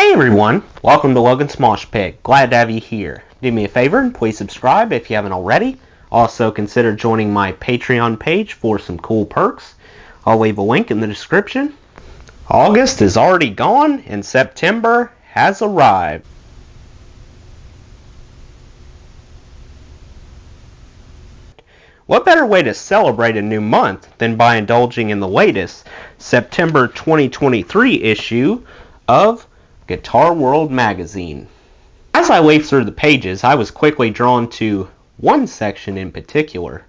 Hey everyone, welcome to Logan's Mosh Pit. Glad to have you here. Do me a favor and please subscribe if you haven't already. Also consider joining my Patreon page for some cool perks. I'll leave a link in the description. August is already gone and September has arrived. What better way to celebrate a new month than by indulging in the latest September 2023 issue of Guitar World magazine. As I leafed through the pages, I was quickly drawn to one section in particular.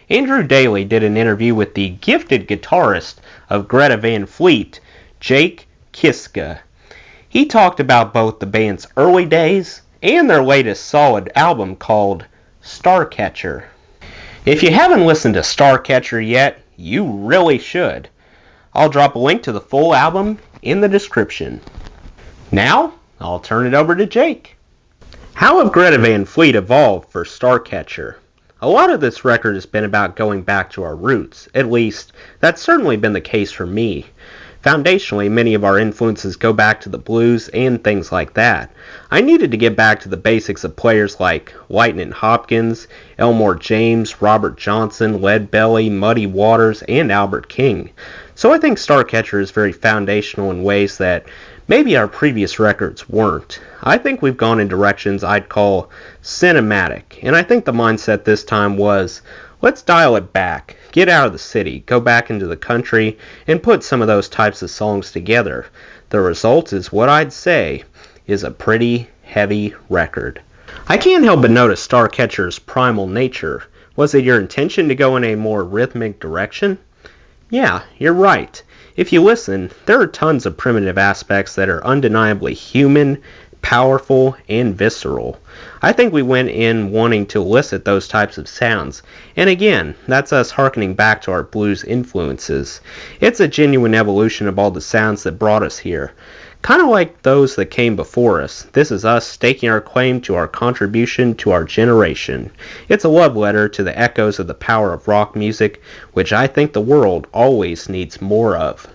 Andrew Daly did an interview with the gifted guitarist of Greta Van Fleet, Jake Kiszka. He talked about both the band's early days and their latest solid album called Starcatcher. If you haven't listened to Starcatcher yet, you really should. I'll drop a link to the full album in the description. Now, I'll turn it over to Jake. How have Greta Van Fleet evolved for Starcatcher? A lot of this record has been about going back to our roots. At least, that's certainly been the case for me. Foundationally, many of our influences go back to the blues and things like that. I needed to get back to the basics of players like Lightnin' Hopkins, Elmore James, Robert Johnson, Lead Belly, Muddy Waters, and Albert King. So I think Starcatcher is very foundational in ways that maybe our previous records weren't. I think we've gone in directions I'd call cinematic, and I think the mindset this time was, let's dial it back, get out of the city, go back into the country, and put some of those types of songs together. The result is what I'd say is a pretty heavy record. I can't help but notice Starcatcher's primal nature. Was it your intention to go in a more rhythmic direction? Yeah, you're right. If you listen, there are tons of primitive aspects that are undeniably human, powerful, and visceral. I think we went in wanting to elicit those types of sounds, and again, that's us hearkening back to our blues influences. It's a genuine evolution of all the sounds that brought us here. Kind of like those that came before us, this is us staking our claim to our contribution to our generation. It's a love letter to the echoes of the power of rock music, which I think the world always needs more of.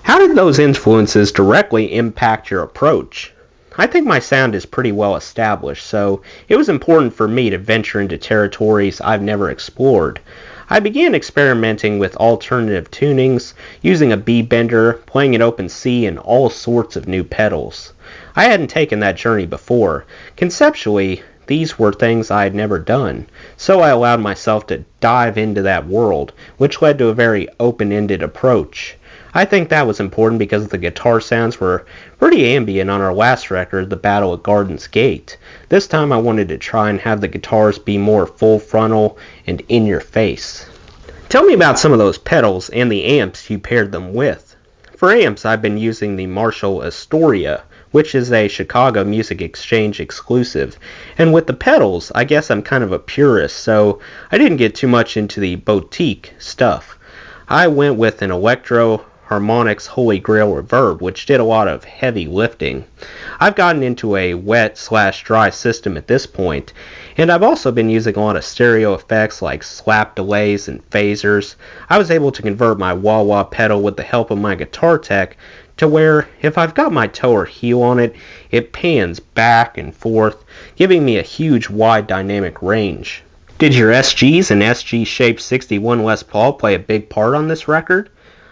How did those influences directly impact your approach? I think my sound is pretty well established, so it was important for me to venture into territories I've never explored. I began experimenting with alternative tunings, using a B bender, playing an open C, and all sorts of new pedals. I hadn't taken that journey before. Conceptually, these were things I had never done, so I allowed myself to dive into that world, which led to a very open-ended approach. I think that was important because the guitar sounds were pretty ambient on our last record, The Battle at Garden's Gate. This time I wanted to try and have the guitars be more full frontal and in your face. Tell me about some of those pedals and the amps you paired them with. For amps, I've been using the Marshall Astoria, which is a Chicago Music Exchange exclusive. And with the pedals, I guess I'm kind of a purist, so I didn't get too much into the boutique stuff. I went with an Electro Harmonix Holy Grail Reverb, which did a lot of heavy lifting. I've gotten into a wet/dry system at this point, and I've also been using a lot of stereo effects like slap delays and phasers. I was able to convert my wah-wah pedal with the help of my guitar tech to where if I've got my toe or heel on it, it pans back and forth, giving me a huge wide dynamic range. Did your SGs and SG-shaped 61 Les Paul play a big part on this record?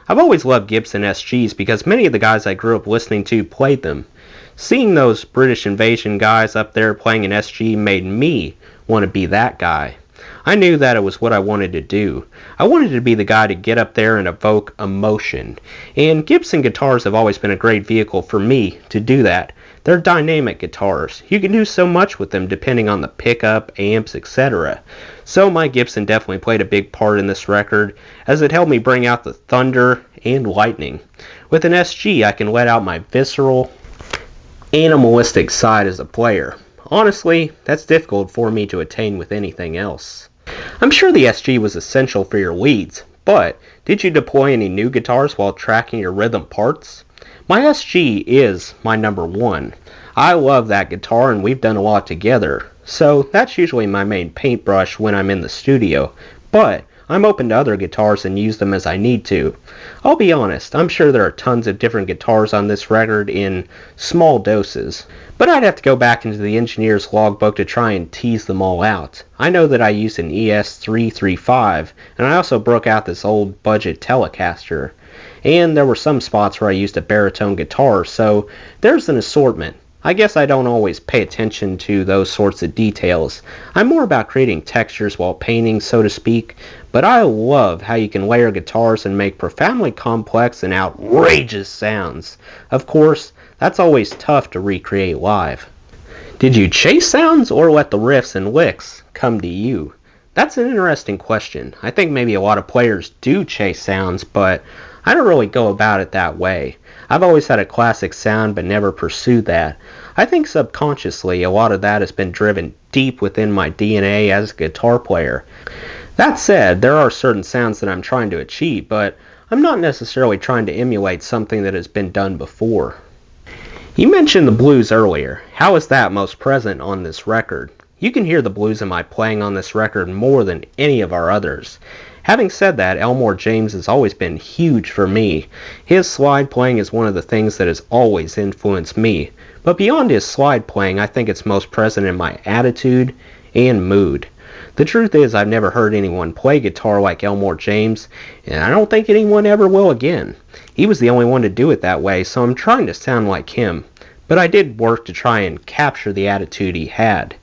I've always loved Gibson SGs because many of the guys I grew up listening to played them. Seeing those British Invasion guys up there playing an SG made me want to be that guy. I knew that it was what I wanted to do. I wanted to be the guy to get up there and evoke emotion. And Gibson guitars have always been a great vehicle for me to do that. They're dynamic guitars. You can do so much with them depending on the pickup, amps, etc. So my Gibson definitely played a big part in this record, as it helped me bring out the thunder and lightning. With an SG, I can let out my visceral, animalistic side as a player. Honestly, that's difficult for me to attain with anything else. I'm sure the SG was essential for your leads, but did you deploy any new guitars while tracking your rhythm parts? My SG is my number one. I love that guitar and we've done a lot together, so that's usually my main paintbrush when I'm in the studio, but I'm open to other guitars and use them as I need to. I'll be honest, I'm sure there are tons of different guitars on this record in small doses, but I'd have to go back into the engineer's logbook to try and tease them all out. I know that I used an ES335, and I also broke out this old budget Telecaster. And there were some spots where I used a baritone guitar, so there's an assortment. I guess I don't always pay attention to those sorts of details. I'm more about creating textures while painting, so to speak, but I love how you can layer guitars and make profoundly complex and outrageous sounds. Of course, that's always tough to recreate live. Did you chase sounds or let the riffs and licks come to you? That's an interesting question. I think maybe a lot of players do chase sounds, but I don't really go about it that way. I've always had a classic sound but never pursued that. I think subconsciously a lot of that has been driven deep within my DNA as a guitar player. That said, there are certain sounds that I'm trying to achieve, but I'm not necessarily trying to emulate something that has been done before. You mentioned the blues earlier. How is that most present on this record? You can hear the blues in my playing on this record more than any of our others. Having said that, Elmore James has always been huge for me. His slide playing is one of the things that has always influenced me. But beyond his slide playing, I think it's most present in my attitude and mood. The truth is, I've never heard anyone play guitar like Elmore James, and I don't think anyone ever will again. He was the only one to do it that way, so I'm trying to sound like him. But I did work to try and capture the attitude he had.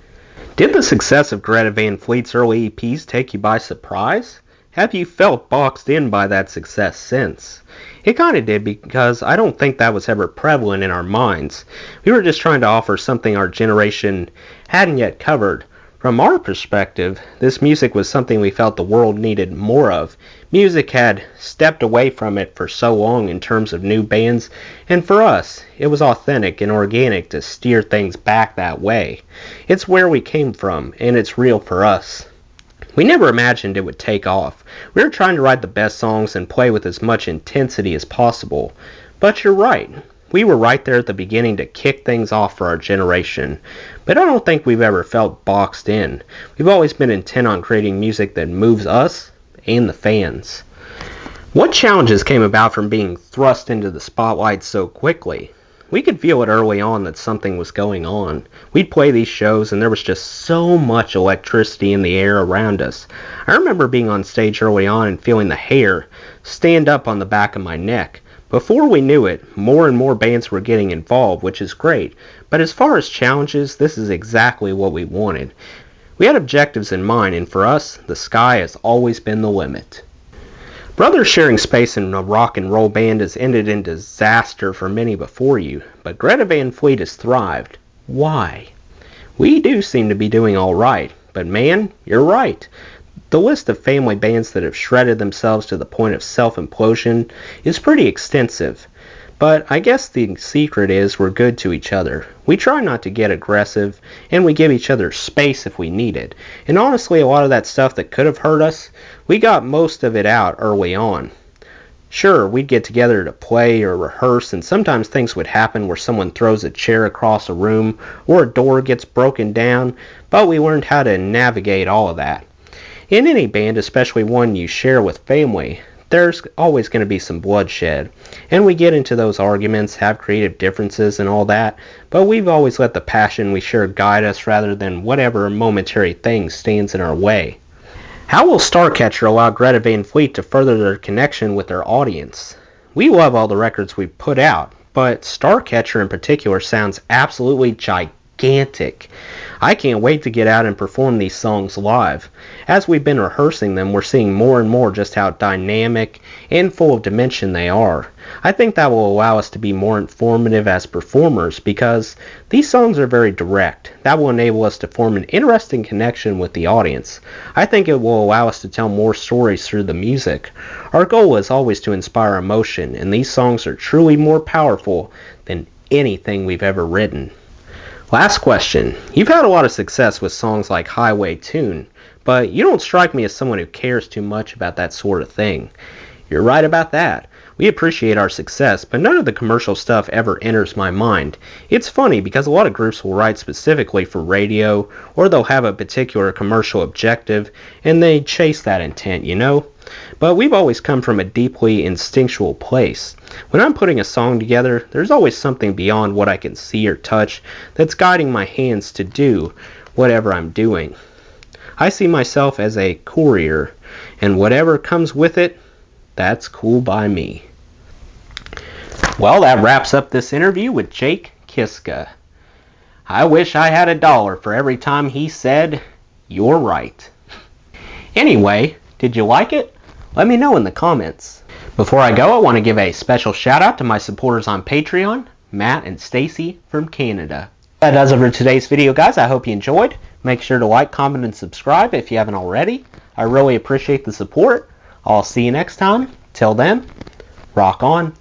Did the success of Greta Van Fleet's early EPs take you by surprise? Have you felt boxed in by that success since? It kind of did, because I don't think that was ever prevalent in our minds. We were just trying to offer something our generation hadn't yet covered. From our perspective, this music was something we felt the world needed more of. Music had stepped away from it for so long in terms of new bands, and for us, it was authentic and organic to steer things back that way. It's where we came from, and it's real for us. We never imagined it would take off. We were trying to write the best songs and play with as much intensity as possible. But you're right. We were right there at the beginning to kick things off for our generation. But I don't think we've ever felt boxed in. We've always been intent on creating music that moves us and the fans. What challenges came about from being thrust into the spotlight so quickly? We could feel it early on that something was going on. We'd play these shows and there was just so much electricity in the air around us. I remember being on stage early on and feeling the hair stand up on the back of my neck. Before we knew it, more and more bands were getting involved, which is great. But as far as challenges, this is exactly what we wanted. We had objectives in mind, and for us, the sky has always been the limit. Brothers sharing space in a rock and roll band has ended in disaster for many before you, but Greta Van Fleet has thrived. Why? We do seem to be doing all right, but man, you're right. The list of family bands that have shredded themselves to the point of self-implosion is pretty extensive. But I guess the secret is we're good to each other. We try not to get aggressive, and we give each other space if we need it. And honestly, a lot of that stuff that could have hurt us, we got most of it out early on. Sure, we'd get together to play or rehearse, and sometimes things would happen where someone throws a chair across a room or a door gets broken down, but we learned how to navigate all of that. In any band, especially one you share with family, there's always going to be some bloodshed, and we get into those arguments, have creative differences and all that, but we've always let the passion we share guide us rather than whatever momentary thing stands in our way. How will Starcatcher allow Greta Van Fleet to further their connection with their audience? We love all the records we put out, but Starcatcher in particular sounds absolutely gigantic. I can't wait to get out and perform these songs live. As we've been rehearsing them, we're seeing more and more just how dynamic and full of dimension they are. I think that will allow us to be more informative as performers because these songs are very direct. That will enable us to form an interesting connection with the audience. I think it will allow us to tell more stories through the music. Our goal is always to inspire emotion, and these songs are truly more powerful than anything we've ever written. Last question. You've had a lot of success with songs like Highway Tune, but you don't strike me as someone who cares too much about that sort of thing. You're right about that. We appreciate our success, but none of the commercial stuff ever enters my mind. It's funny because a lot of groups will write specifically for radio, or they'll have a particular commercial objective, and they chase that intent, you know? But we've always come from a deeply instinctual place. When I'm putting a song together, there's always something beyond what I can see or touch that's guiding my hands to do whatever I'm doing. I see myself as a courier, and whatever comes with it, that's cool by me. Well, that wraps up this interview with Jake Kiszka. I wish I had $1 for every time he said, "You're right." Anyway, did you like it? Let me know in the comments. Before I go, I want to give a special shout out to my supporters on Patreon, Matt and Stacy from Canada. That does it for today's video, guys. I hope you enjoyed. Make sure to like, comment, and subscribe if you haven't already. I really appreciate the support. I'll see you next time. Till then, rock on.